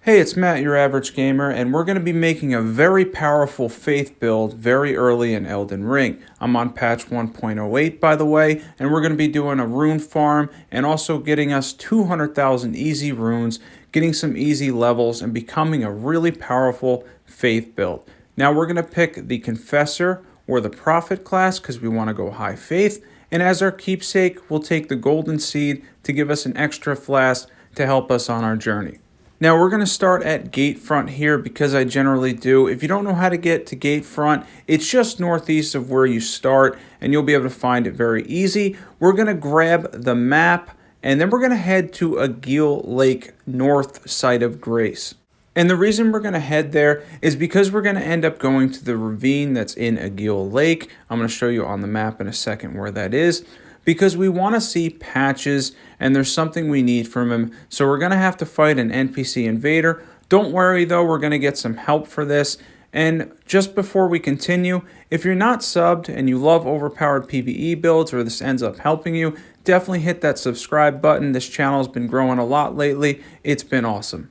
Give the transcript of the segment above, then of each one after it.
Hey, it's Matt, your average gamer, and we're going to be making a very powerful faith build very early in Elden Ring. I'm on patch 1.08, by the way, and we're going to be doing a rune farm and also getting us 200,000 easy runes, getting some easy levels, and becoming a really powerful faith build. Now we're going to pick the confessor or the prophet class because we want to go high faith, and as our keepsake, we'll take the golden seed to give us an extra flask to help us on our journey. Now we're going to start at gate front here because I generally do. If you don't know how to get to gate front, it's just northeast of where you start and you'll be able to find it very easy. We're going to grab the map and then we're going to head to Caelid Lake north side of Grace. And the reason we're going to head there is because we're going to end up going to the ravine that's in Caelid Lake. I'm going to show you on the map in a second where that is, because we want to see Patches and there's something we need from him. So we're going to have to fight an NPC invader. Don't worry though, we're going to get some help for this. And just before we continue, if you're not subbed and you love overpowered PvE builds or this ends up helping you, definitely hit that subscribe button. This channel has been growing a lot lately. It's been awesome.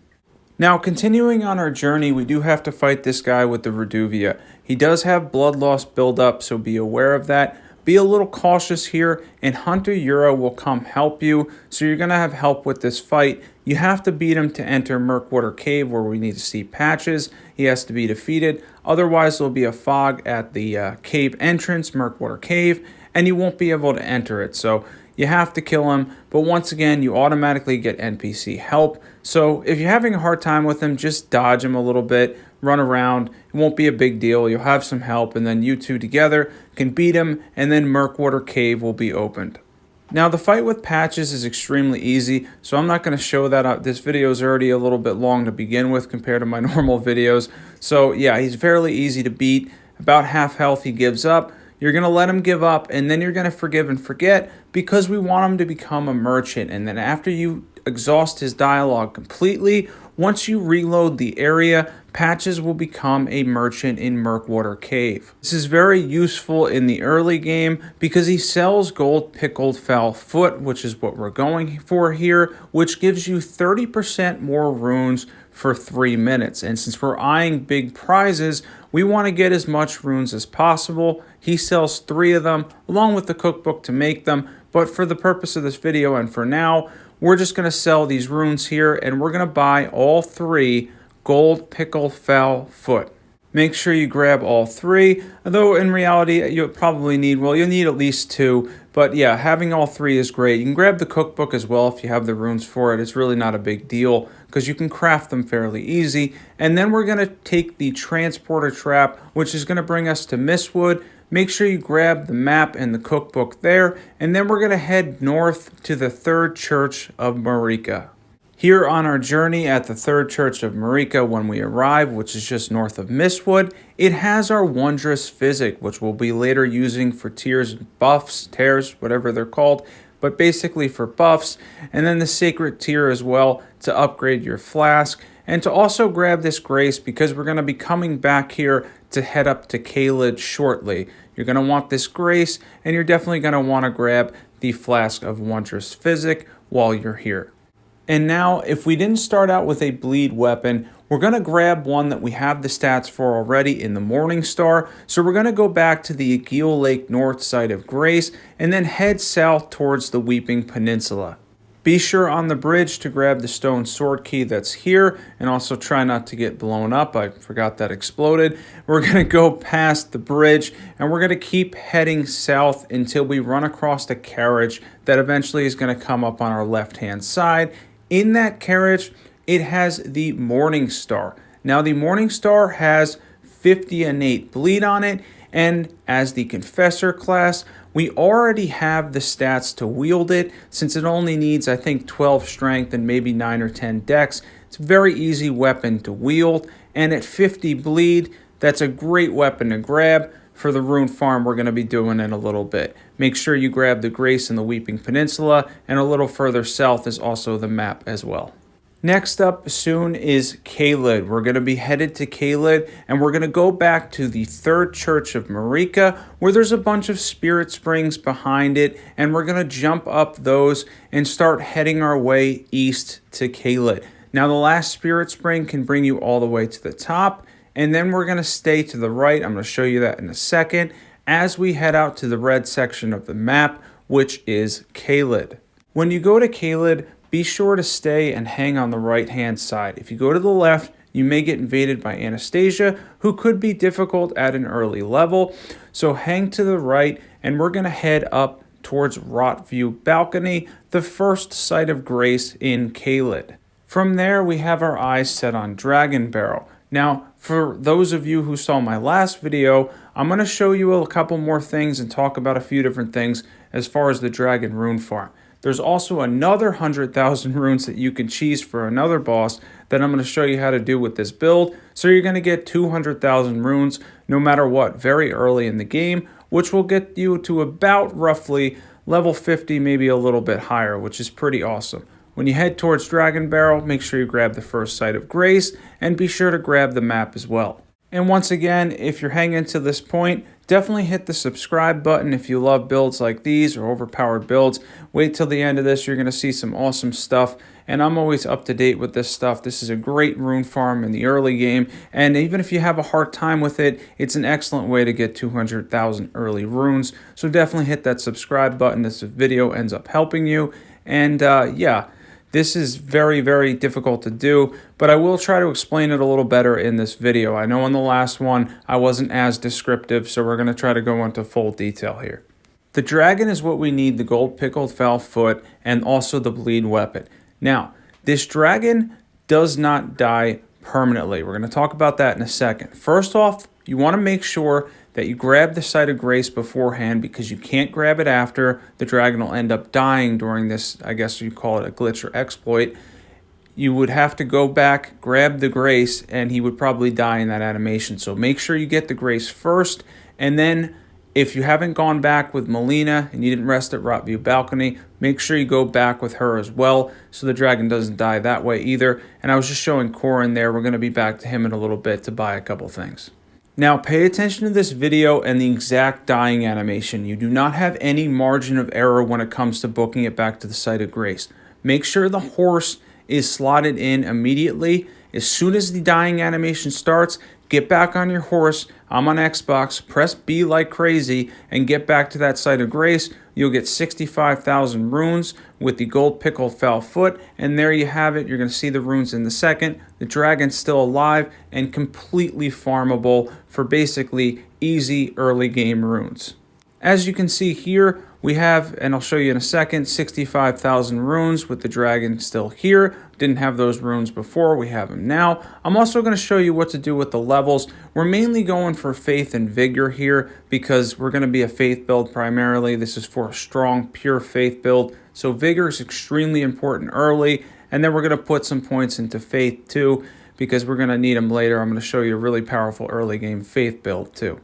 Now, continuing on our journey, we do have to fight this guy with the Reduvia. He does have blood loss buildup, so be aware of that. Be a little cautious here, and Hunter Euro will come help you, so you're going to have help with this fight. You have to beat him to enter Murkwater Cave, where we need to see Patches. He has to be defeated, otherwise there'll be a fog at the cave entrance, Murkwater Cave, and you won't be able to enter it, so you have to kill him. But once again, you automatically get NPC help, so if you're having a hard time with him, just dodge him a little bit, run around. It won't be a big deal. You'll have some help, and then you two together can beat him, and then Murkwater Cave will be opened. Now, the fight with Patches is extremely easy, so I'm not going to show that up. This video is already a little bit long to begin with compared to my normal videos. So, yeah, he's fairly easy to beat. About half health he gives up. You're going to let him give up, and then you're going to forgive and forget because we want him to become a merchant. And then after you exhaust his dialogue completely, once you reload the area, Patches will become a merchant in Murkwater Cave. This is very useful in the early game because he sells gold pickled foul foot, which is what we're going for here, which gives you 30% more runes for 3 minutes. And since we're eyeing big prizes, we want to get as much runes as possible. He sells 3 of them along with the cookbook to make them, but for the purpose of this video and for now, we're just going to sell these runes here and we're going to buy all 3 gold pickled foul foot. Make sure you grab all 3, though in reality you'll probably need, well, you'll need at least 2, but yeah, having all 3 is great. You can grab the cookbook as well if you have the runes for it. It's really not a big deal because you can craft them fairly easy. And then we're going to take the transporter trap, which is going to bring us to Mistwood. Make sure you grab the map and the cookbook there, and then we're going to head north to the Third Church of Marika. Here on our journey at the Third Church of Marika, when we arrive, which is just north of Mistwood, it has our wondrous physic, which we'll be later using for tiers, buffs, tears, whatever they're called, but basically for buffs, and then the sacred tier as well to upgrade your flask, and to also grab this grace because we're going to be coming back here to head up to Caelid shortly. You're going to want this grace, and you're definitely going to want to grab the flask of wondrous physic while you're here. And now, if we didn't start out with a bleed weapon, we're going to grab one that we have the stats for already in the Morning Star. So we're going to go back to the Caelid Lake north side of Grace and then head south towards the Weeping Peninsula. Be sure on the bridge to grab the stone sword key that's here and also try not to get blown up. I forgot that exploded. We're going to go past the bridge and we're going to keep heading south until we run across a carriage that eventually is going to come up on our left-hand side. In that carriage, it has the Morning Star. Now, the Morning Star has 50 innate bleed on it, and as the Confessor class, we already have the stats to wield it, since it only needs, I think, 12 strength and maybe 9 or 10 dex. It's a very easy weapon to wield, and at 50 bleed, that's a great weapon to grab for the rune farm we're going to be doing in a little bit. Make sure you grab the Grace in the Weeping Peninsula, and a little further south is also the map as well. Next up soon is Caelid. We're going to be headed to Caelid, and we're going to go back to the Third Church of Marika, where there's a bunch of spirit springs behind it, and we're going to jump up those and start heading our way east to Caelid. Now the last spirit spring can bring you all the way to the top, and then we're going to stay to the right. I'm going to show you that in a second as we head out to the red section of the map, which is Caelid. When you go to Caelid, be sure to stay and hang on the right hand side. If you go to the left, you may get invaded by Anastasia, who could be difficult at an early level. So hang to the right, and we're going to head up towards Rotview Balcony, the first site of grace in Caelid. From there, we have our eyes set on Dragon Barrel. Now, for those of you who saw my last video, I'm going to show you a couple more things and talk about a few different things as far as the Dragon Rune Farm. There's also another 100,000 runes that you can cheese for another boss that I'm going to show you how to do with this build. So you're going to get 200,000 runes no matter what very early in the game, which will get you to about roughly level 50, maybe a little bit higher, which is pretty awesome. When you head towards Dragon Barrel, make sure you grab the first site of grace and be sure to grab the map as well. And once again, if you're hanging to this point, definitely hit the subscribe button if you love builds like these or overpowered builds. Wait till the end of this, you're going to see some awesome stuff. And I'm always up to date with this stuff. This is a great rune farm in the early game. And even if you have a hard time with it, it's an excellent way to get 200,000 early runes. So definitely hit that subscribe button if this video ends up helping you. And yeah. This is very, very difficult to do, but I will try to explain it a little better in this video. I know in the last one I wasn't as descriptive, so we're going to try to go into full detail here. The dragon is what we need, the gold pickled foul foot, and also the bleed weapon. Now, this dragon does not die permanently. We're going to talk about that in a second. First off, you want to make sure that you grab the site of grace beforehand because you can't grab it after. The dragon will end up dying during this, I guess you call it a glitch or exploit. You would have to go back, grab the grace, and he would probably die in that animation. So make sure you get the grace first, and then if you haven't gone back with Melina and you didn't rest at Rotview Balcony, make sure you go back with her as well so the dragon doesn't die that way either. And I was just showing Corin there. We're going to be back to him in a little bit to buy a couple things. Now pay attention to this video and the exact dying animation. You do not have any margin of error when it comes to booking it back to the site of grace. Make sure the horse is slotted in immediately. As soon as the dying animation starts, get back on your horse. I'm on Xbox, press B like crazy, and get back to that site of grace. You'll get 65,000 runes with the gold pickled foul foot, and there you have it. You're going to see the runes in the second. The dragon's still alive and completely farmable for basically easy early game runes. As you can see here, we have, and I'll show you in a second, 65,000 runes with the dragon still here. Didn't have those runes before, we have them now. I'm also going to show you what to do with the levels. We're mainly going for faith and vigor here because we're going to be a faith build primarily. This is for a strong, pure faith build. So vigor is extremely important early, and then we're going to put some points into faith too because we're going to need them later. I'm going to show you a really powerful early game faith build too.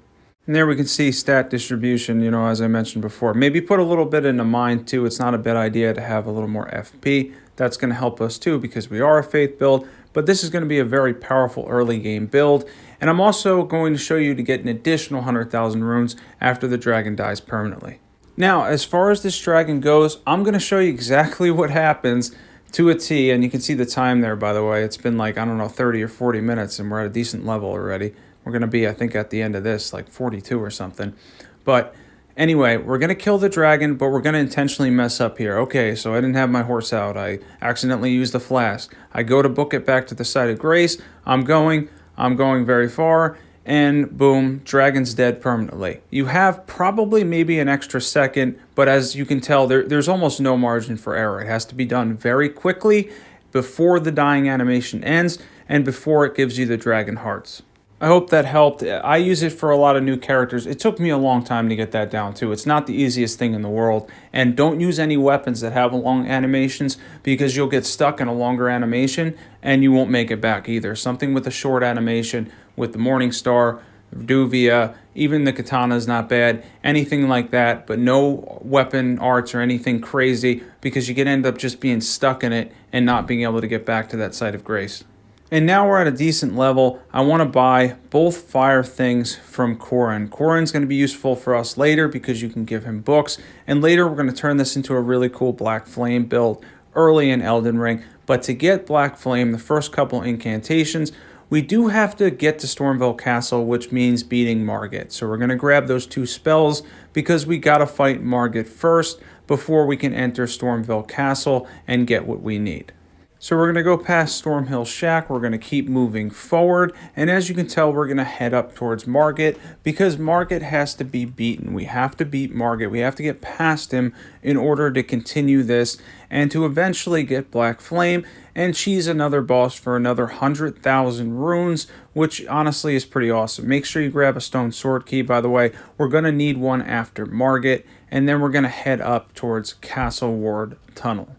And there we can see stat distribution, you know, as I mentioned before. Maybe put a little bit into mind too. It's not a bad idea to have a little more FP. That's going to help us too because we are a faith build. But this is going to be a very powerful early game build. And I'm also going to show you to get an additional 100,000 runes after the dragon dies permanently. Now, as far as this dragon goes, I'm going to show you exactly what happens to a T. And you can see the time there, by the way. It's been like, I don't know, 30 or 40 minutes and we're at a decent level already. We're going to be, I think, at the end of this, like 42 or something. But anyway, we're going to kill the dragon, but we're going to intentionally mess up here. Okay, so I didn't have my horse out. I accidentally used the flask. I go to book it back to the site of grace. I'm going very far, and boom, dragon's dead permanently. You have probably maybe an extra second, but as you can tell, there's almost no margin for error. It has to be done very quickly before the dying animation ends and before it gives you the dragon hearts. I hope that helped. I use it for a lot of new characters. It took me a long time to get that down too. It's not the easiest thing in the world. And don't use any weapons that have long animations because you'll get stuck in a longer animation and you won't make it back either. Something with a short animation with the Morningstar, Duvia, even the katana is not bad. Anything like that, but no weapon arts or anything crazy because you can end up just being stuck in it and not being able to get back to that site of grace. And now we're at a decent level. I want to buy both fire things from Corin. Corin's going to be useful for us later because you can give him books. And later we're going to turn this into a really cool Black Flame build early in Elden Ring. But to get Black Flame, the first couple incantations, we do have to get to Stormville Castle, which means beating Margit. So we're going to grab those 2 spells because we got to fight Margit first before we can enter Stormville Castle and get what we need. So we're going to go past Stormhill Shack, we're going to keep moving forward, and as you can tell, we're going to head up towards Margit, because Margit has to be beaten. We have to beat Margit, we have to get past him in order to continue this, and to eventually get Black Flame, and she's another boss for another 100,000 runes, which honestly is pretty awesome. Make sure you grab a stone sword key, by the way. We're going to need one after Margit, and then we're going to head up towards Castle Ward Tunnel.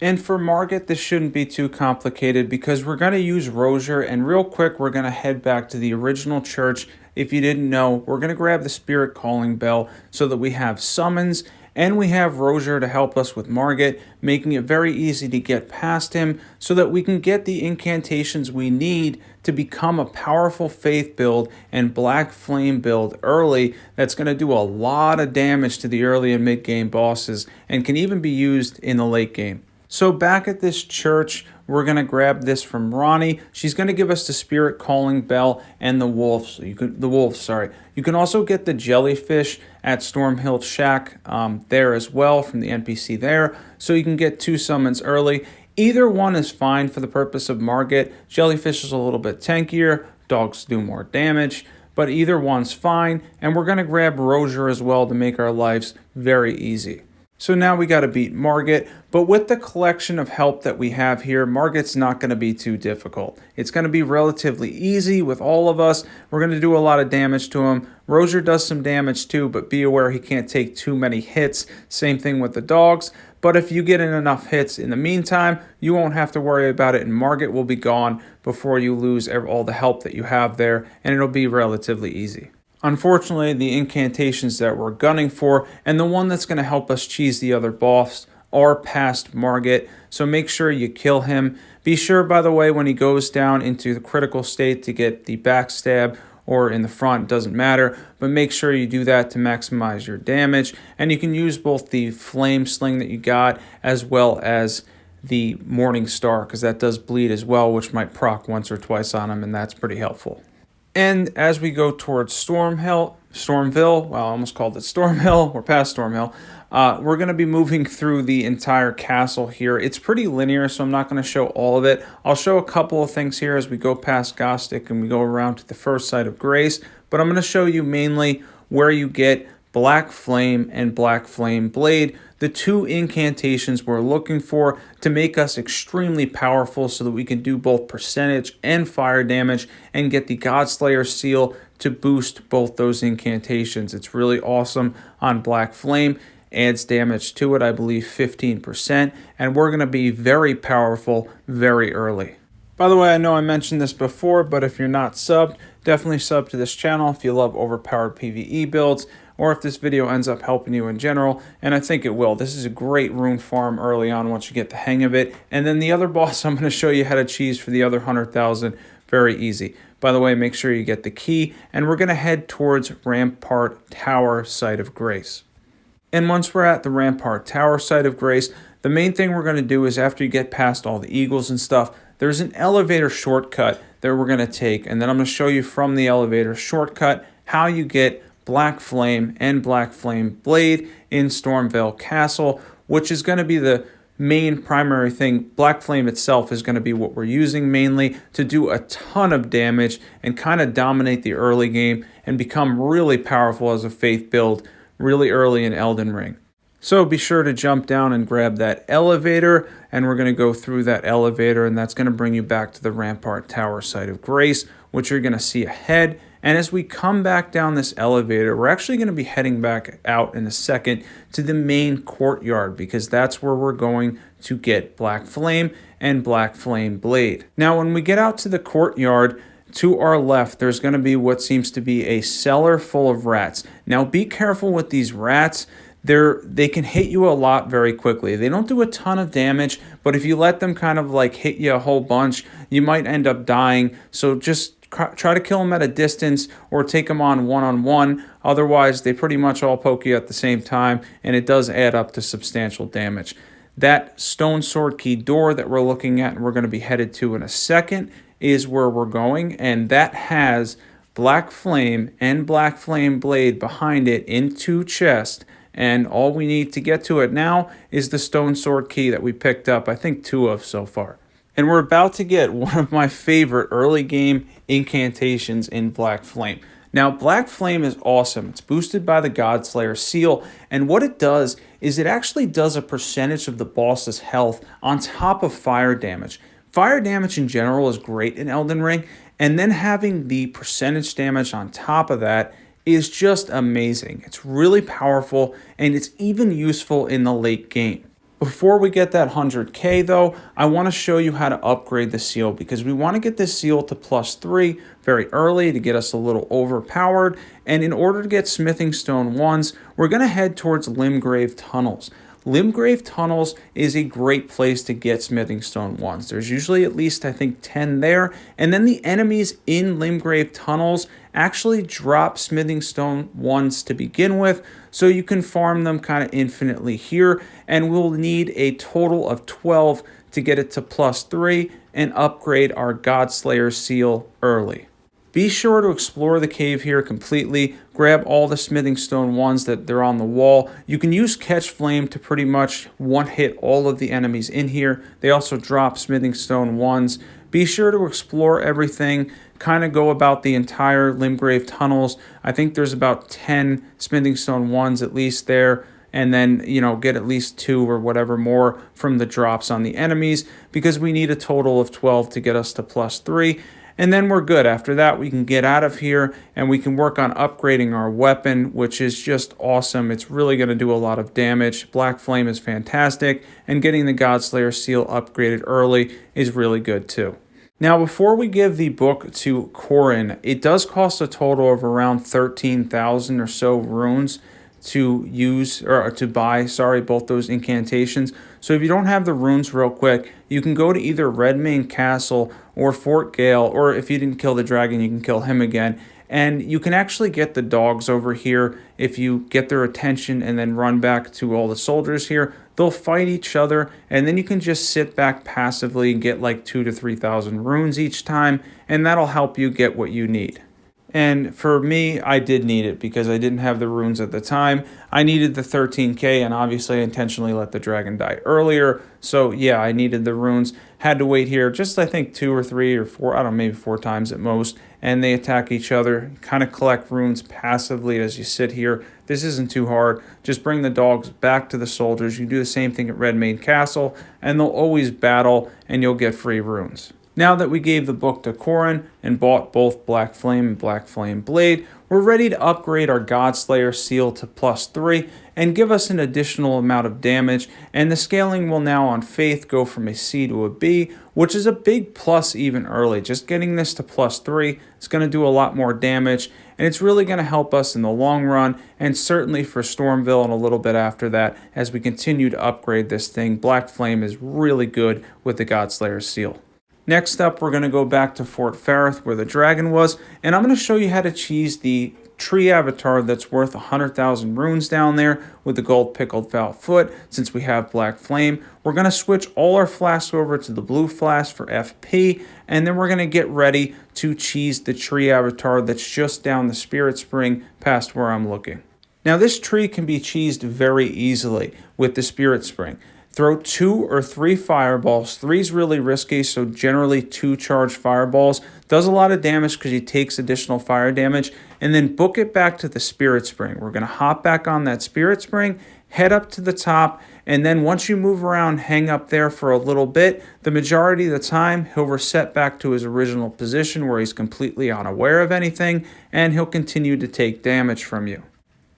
And for Margit, this shouldn't be too complicated because we're going to use Rozier, and real quick we're going to head back to the original church. If you didn't know, we're going to grab the Spirit Calling Bell so that we have summons, and we have Rozier to help us with Margit, making it very easy to get past him so that we can get the incantations we need to become a powerful faith build and Black Flame build early that's going to do a lot of damage to the early and mid game bosses and can even be used in the late game. So back at this church, we're going to grab this from Ronnie. She's going to give us the Spirit Calling Bell and the wolves. You can also get the jellyfish at Stormhill Shack there as well from the NPC there. So you can get 2 summons early. Either one is fine for the purpose of Margit. Jellyfish is a little bit tankier. Dogs do more damage. But either one's fine. And we're going to grab Rozier as well to make our lives very easy. So now we got to beat Margit, but with the collection of help that we have here, Margit's not going to be too difficult. It's going to be relatively easy with all of us. We're going to do a lot of damage to him. Rozier does some damage too, but be aware he can't take too many hits. Same thing with the dogs. But if you get in enough hits in the meantime, you won't have to worry about it, and Margit will be gone before you lose all the help that you have there, and it'll be relatively easy. Unfortunately, the incantations that we're gunning for and the one that's going to help us cheese the other boss are past Margit, so make sure you kill him. Be sure, by the way, when he goes down into the critical state to get the backstab or in the front, doesn't matter, but make sure you do that to maximize your damage. And you can use both the flame sling that you got as well as the Morning Star, because that does bleed as well, which might proc once or twice on him, and that's pretty helpful. And as we go towards Stormville, well, I almost called it Stormhill, we're past Stormhill, we're going to be moving through the entire castle here. It's pretty linear, so I'm not going to show all of it. I'll show a couple of things here as we go past Godrick and we go around to the first site of Grace, but I'm going to show you mainly where you get Black Flame and Black Flame Blade, the 2 incantations we're looking for to make us extremely powerful so that we can do both percentage and fire damage and get the Godslayer seal to boost both those incantations. It's really awesome on Black Flame. Adds damage to it, I believe 15%, and we're going to be very powerful very early. By the way, I know I mentioned this before, but if you're not subbed, definitely sub to this channel if you love overpowered PvE builds, or if this video ends up helping you in general, and I think it will. This is a great rune farm early on once you get the hang of it. And then the other boss I'm going to show you how to cheese for the other 100,000, very easy. By the way, make sure you get the key, and we're going to head towards Rampart Tower, Site of Grace. And once we're at the Rampart Tower, Site of Grace, the main thing we're going to do is after you get past all the eagles and stuff, there's an elevator shortcut that we're going to take, and then I'm going to show you from the elevator shortcut how you get Black Flame and Black Flame Blade in Stormville Castle, which is going to be the main primary thing. Black Flame itself is going to be what we're using mainly to do a ton of damage and kind of dominate the early game and become really powerful as a faith build really early in Eldenring. So be sure to jump down and grab that elevator, and we're going to go through that elevator, and that's going to bring you back to the Rampart Tower, Site of Grace, which you're going to see ahead. And as we come back down this elevator, we're actually going to be heading back out in a second to the main courtyard, because that's where we're going to get Black Flame and Black Flame Blade. Now, when we get out to the courtyard, to our left, there's going to be what seems to be a cellar full of rats. Now, be careful with these rats. They can hit you a lot very quickly. They don't do a ton of damage, but if you let them kind of like hit you a whole bunch, you might end up dying. So just try to kill them at a distance or take them on one-on-one. Otherwise, they pretty much all poke you at the same time, and it does add up to substantial damage. That stone sword key door that we're looking at and we're going to be headed to in a second is where we're going, and that has black flame and black flame blade behind it in 2 chests. And all we need to get to it now is the stone sword key that we picked up, I think 2 of so far. And we're about to get one of my favorite early game incantations in Black Flame. Now, Black Flame is awesome. It's boosted by the Godslayer seal, and what it does is it actually does a percentage of the boss's health on top of fire damage. Fire damage in general is great in Elden Ring, and then having the percentage damage on top of that is just amazing. It's really powerful, and it's even useful in the late game. Before we get that 100k though, I want to show you how to upgrade the seal, because we want to get this seal to +3 very early to get us a little overpowered. And in order to get smithing stone 1s, we're going to head towards Limgrave Tunnels. Limgrave Tunnels is a great place to get smithing stone 1s. There's usually at least, I think, 10 there. And then the enemies in Limgrave Tunnels actually drop smithing stone 1s to begin with, so you can farm them kind of infinitely here. And we'll need a total of 12 to get it to +3 and upgrade our Godslayer seal early. Be sure to explore the cave here completely. Grab all the smithing stone 1s that they're on the wall. You can use catch flame to pretty much one-hit all of the enemies in here. They also drop smithing stone 1s. Be sure to explore everything. Kind of go about the entire Limgrave Tunnels. I think there's about 10 smithing stone 1s at least there. And then, get at least 2 or whatever more from the drops on the enemies, because we need a total of 12 to get us to +3. And then we're good. After that, we can get out of here and we can work on upgrading our weapon, which is just awesome. It's really going to do a lot of damage. Black Flame is fantastic, and getting the Godslayer seal upgraded early is really good too. Now, before we give the book to Corin, it does cost a total of around 13,000 or so runes to use, or to buy, both those incantations. So if you don't have the runes real quick, you can go to either Redmane Castle or Fort Gale, or if you didn't kill the dragon, you can kill him again. And you can actually get the dogs over here if you get their attention and then run back to all the soldiers here. They'll fight each other, and then you can just sit back passively and get like 2,000 to 3,000 runes each time, and that'll help you get what you need. And for me, I did need it because I didn't have the runes at the time. I needed the 13k, and obviously I intentionally let the dragon die earlier. So yeah, I needed the runes. Had to wait here just, I think, 2 or 3 or 4, I don't know, maybe 4 times at most. And they attack each other. Kind of collect runes passively as you sit here. This isn't too hard. Just bring the dogs back to the soldiers. You do the same thing at Redmane Castle, and they'll always battle, and you'll get free runes. Now that we gave the book to Corin and bought both Black Flame and Black Flame Blade, we're ready to upgrade our Godslayer seal to +3 and give us an additional amount of damage, and the scaling will now on Faith go from a C to a B, which is a big plus even early. Just getting this to +3 is going to do a lot more damage, and it's really going to help us in the long run, and certainly for Stormville and a little bit after that as we continue to upgrade this thing. Black Flame is really good with the Godslayer seal. Next up, we're going to go back to Fort Farith where the dragon was, and I'm going to show you how to cheese the tree avatar that's worth 100,000 runes down there with the gold pickled foul foot. Since we have Black Flame, we're going to switch all our flasks over to the blue flask for FP, and then we're going to get ready to cheese the tree avatar that's just down the spirit spring past where I'm looking. Now, this tree can be cheesed very easily with the spirit spring. Throw 2 or 3 fireballs. 3 is really risky, so generally 2 charged fireballs. Does a lot of damage because he takes additional fire damage. And then book it back to the spirit spring. We're going to hop back on that spirit spring, head up to the top, and then once you move around, hang up there for a little bit. The majority of the time, he'll reset back to his original position where he's completely unaware of anything, and he'll continue to take damage from you.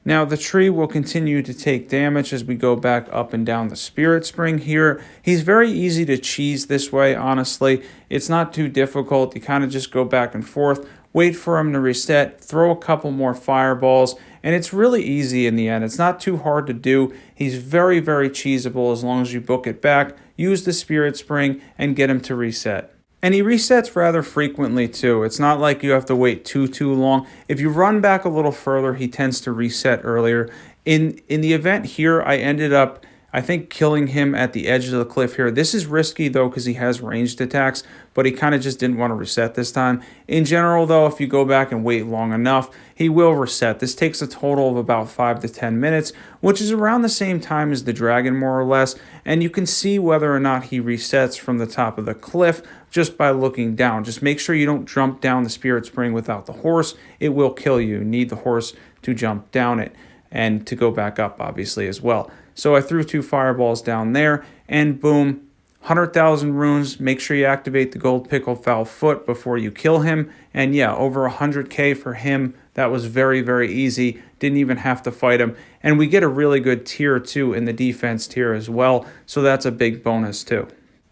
Now, the tree will continue to take damage as we go back up and down the spirit spring here. He's very easy to cheese this way, honestly. It's not too difficult. You kind of just go back and forth, wait for him to reset, throw a couple more fireballs, and it's really easy in the end. It's not too hard to do. He's very, very cheesable as long as you book it back, use the spirit spring, and get him to reset. And he resets rather frequently too. It's not like you have to wait too long. If you run back a little further, he tends to reset earlier. In the event here, I ended up I think killing him at the edge of the cliff here, this is risky though because he has ranged attacks, but he kind of just didn't want to reset this time. In general though, if you go back and wait long enough, he will reset. This takes a total of about 5 to 10 minutes, which is around the same time as the dragon more or less, and you can see whether or not he resets from the top of the cliff just by looking down. Just make sure you don't jump down the spirit spring without the horse. It will kill you. You need the horse to jump down it and to go back up obviously as well. So I threw 2 fireballs down there and boom, 100,000 runes. Make sure you activate the gold pickled foul foot before you kill him. And yeah, over 100k for him. That was very, very easy. Didn't even have to fight him. And we get a really good tier too in the defense tier as well. So that's a big bonus too.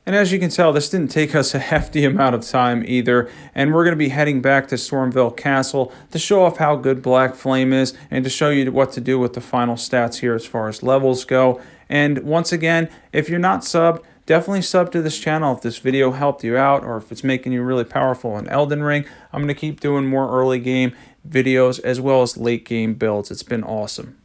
And as you can tell, this didn't take us a hefty amount of time either, and we're going to be heading back to Stormville Castle to show off how good Black Flame is and to show you what to do with the final stats here as far as levels go. And once again, if you're not subbed, definitely sub to this channel if this video helped you out or if it's making you really powerful in Elden Ring. I'm going to keep doing more early game videos as well as late game builds. It's been awesome.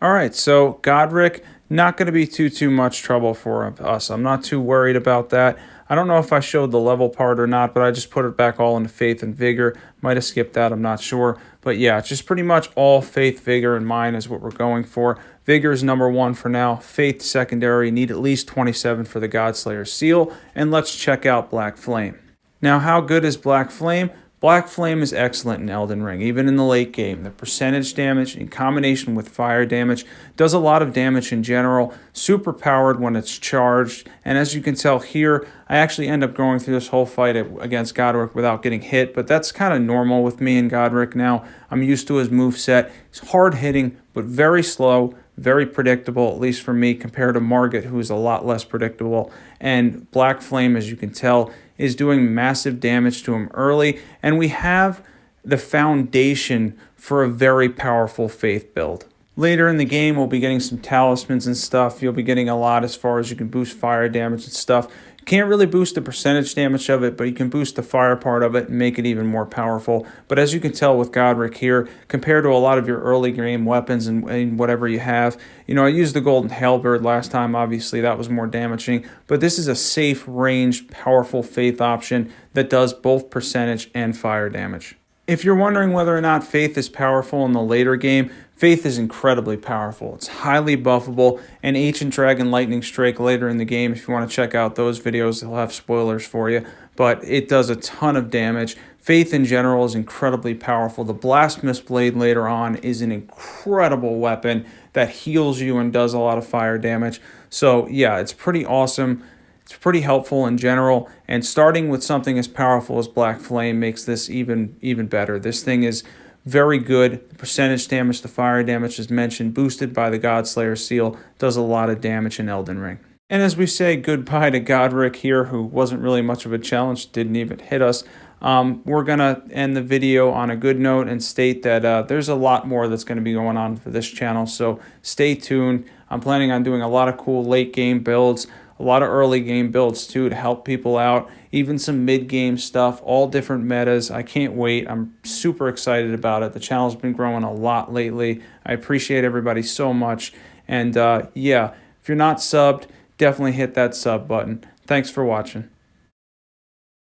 Alright, so Godrick, not going to be too much trouble for us. I'm not too worried about that. I don't know if I showed the level part or not, but I just put it back all into Faith and Vigor. Might have skipped that, I'm not sure. But yeah, it's just pretty much all Faith, Vigor, and Mine is what we're going for. Vigor is number 1 for now. Faith secondary, need at least 27 for the Godslayer seal. And let's check out Black Flame. Now, how good is Black Flame? Black Flame is excellent in Elden Ring, even in the late game. The percentage damage in combination with fire damage does a lot of damage in general, super powered when it's charged, and as you can tell here, I actually end up going through this whole fight against Godrick without getting hit, but that's kind of normal with me and Godrick now. I'm used to his moveset. He's hard hitting, but very slow, very predictable, at least for me, compared to Margit, who is a lot less predictable. And Black Flame, as you can tell, is doing massive damage to him early, and we have the foundation for a very powerful Faith build. Later in the game, we'll be getting some talismans and stuff. You'll be getting a lot as far as you can boost fire damage and stuff. You can't really boost the percentage damage of it, but you can boost the fire part of it and make it even more powerful. But as you can tell with Godrick here, compared to a lot of your early game weapons and whatever you have, you know, I used the Golden Halberd last time. Obviously, that was more damaging. But this is a safe, ranged, powerful Faith option that does both percentage and fire damage. If you're wondering whether or not Faith is powerful in the later game, Faith is incredibly powerful. It's highly buffable, and Ancient Dragon Lightning Strike later in the game, if you want to check out those videos, they'll have spoilers for you, but it does a ton of damage. Faith in general is incredibly powerful. The Blasphemous Blade later on is an incredible weapon that heals you and does a lot of fire damage. So yeah, it's pretty awesome. It's pretty helpful in general, and starting with something as powerful as Black Flame makes this even better. This thing is very good. The percentage damage, the fire damage as mentioned, boosted by the Godslayer seal, does a lot of damage in Elden Ring. And as we say goodbye to Godrick here, who wasn't really much of a challenge, didn't even hit us, we're going to end the video on a good note and state that there's a lot more that's going to be going on for this channel, so stay tuned. I'm planning on doing a lot of cool late game builds, a lot of early game builds too to help people out, even some mid-game stuff, all different metas. I can't wait. I'm super excited about it. The channel's been growing a lot lately. I appreciate everybody so much. And yeah, if you're not subbed, definitely hit that sub button. Thanks for watching.